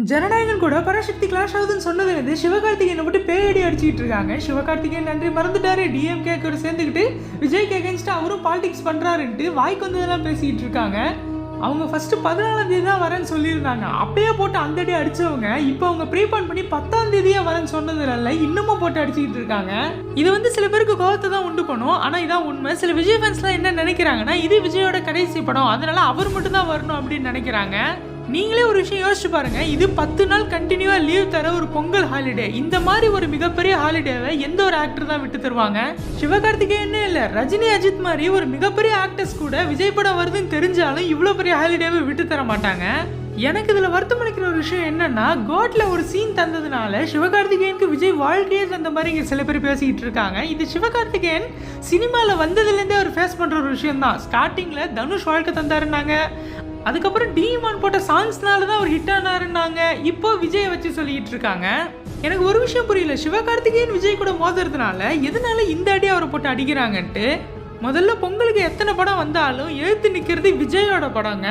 ஜனநாயகன் கூட பராசக்தி கிளாஷ் ஆகுதுன்னு சொன்னதுலேருந்து சிவகார்த்திகேயனை போட்டு பேயடி அடிச்சுட்டு இருக்காங்க. சிவகார்த்திகேயன் நன்றி மறந்துட்டாரு, டிஎம்கே கூட சேர்ந்துக்கிட்டு விஜய்க்கு அகேன்ஸ்ட் அவரும் பாலிடிக்ஸ் பண்றாருன்ட்டு வாய்க்கு வந்ததெல்லாம் பேசிக்கிட்டு இருக்காங்க. அவங்க ஃபர்ஸ்ட் 14ஆம் தேதி தான் வரேன்னு சொல்லியிருந்தாங்க. அப்பயே போட்டு அந்த அடி அடிச்சவங்க இப்போ அவங்க ப்ரீபான் பண்ணி 10ஆம் தேதியே வரேன்னு சொன்னதுனால இன்னமும் போட்டு அடிச்சுக்கிட்டு இருக்காங்க. இது சில பேருக்கு கோவத்தை தான் உண்டு பண்ணும். ஆனால் இதான் உண்மை. சில விஜய் ஃபேன்ஸ்லாம் என்ன நினைக்கிறாங்கன்னா, இது விஜயோட கடைசி படம், அதனால அவர் மட்டும் தான் வரணும் அப்படின்னு நினைக்கிறாங்க. நீங்களே ஒரு விஷயம் யோசிச்சு பாருங்க, இது 10 நாள் கண்டினியூவா லீவ் தர ஒரு பொங்கல் ஹாலிடே, இந்த மாதிரி ஒரு மிகப்பெரிய ஹாலிடேவை எந்த ஒரு ஆக்டர் தான் விட்டு தருவாங்க? சிவகார்த்திகேயன் இல்ல, ரஜினி, அஜித் மாதிரி ஒரு மிகப்பெரிய ஆக்டர்ஸ் கூட விஜய் படம் வருதுன்னு தெரிஞ்சாலும் இவ்வளவு பெரிய ஹாலிடேவை விட்டு தர மாட்டாங்க. எனக்கு இதுல வருத்தம் அளிக்கிற ஒரு விஷயம் என்னன்னா, கோட்ல ஒரு சீன் தந்ததுனால சிவகார்த்திகேயனுக்கு விஜய் வாழ்க்கையே தந்த மாதிரி இங்க சில பேர் பேசிக்கிட்டு இருக்காங்க. இது சிவகார்த்திகேயன் சினிமால வந்ததுல இருந்தே அவர் ஃபேஸ் பண்ற ஒரு விஷயம் தான். ஸ்டார்டிங்ல தனுஷ் வாழ்க்கை தந்தாருன்னாங்க, அதுக்கப்புறம் டிமான் போட்ட சாங்ஸ்னால தான் அவர் ஹிட் ஆனாருன்னாங்க, இப்போ விஜய் வச்சு சொல்லிட்டு இருக்காங்க. எனக்கு ஒரு விஷயம் புரியல, சிவகார்த்திகேயன் விஜய் கூட மோதுறதுனால எதனால இந்த அடி அவரை போட்டு அடிக்கிறாங்கன்ட்டு. முதல்ல பொங்கலுக்கு எத்தனை படம் வந்தாலும் எழுத்து நிற்கிறது விஜயோட படங்க.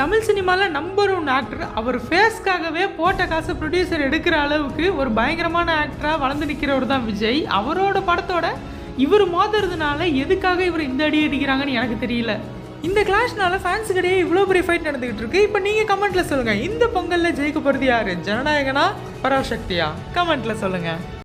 தமிழ் சினிமாவில் நம்பர் 1 ஆக்டர், அவர் ஃபேஸ்க்காகவே போட்ட காசு ப்ரொடியூசர் எடுக்கிற அளவுக்கு ஒரு பயங்கரமான ஆக்டராக வளர்ந்து நிற்கிறவர் தான் விஜய். அவரோட படத்தோட இவர் மோதுறதுனால எதுக்காக இவர் இந்த அடி அடிக்கிறாங்கன்னு எனக்கு தெரியல. இந்த கிளாஷ்னால ஃபேன்ஸுக்கு இடையே இவ்வளோ பெரிய ஃபைட் நடந்துகிட்டு இருக்கு. இப்போ நீங்கள் கமெண்ட்டில் சொல்லுங்கள், இந்த பொங்கலில் ஜெயிக்க போகிறது யார், ஜனநாயகனா பராசக்தியா? கமெண்ட்டில் சொல்லுங்கள்.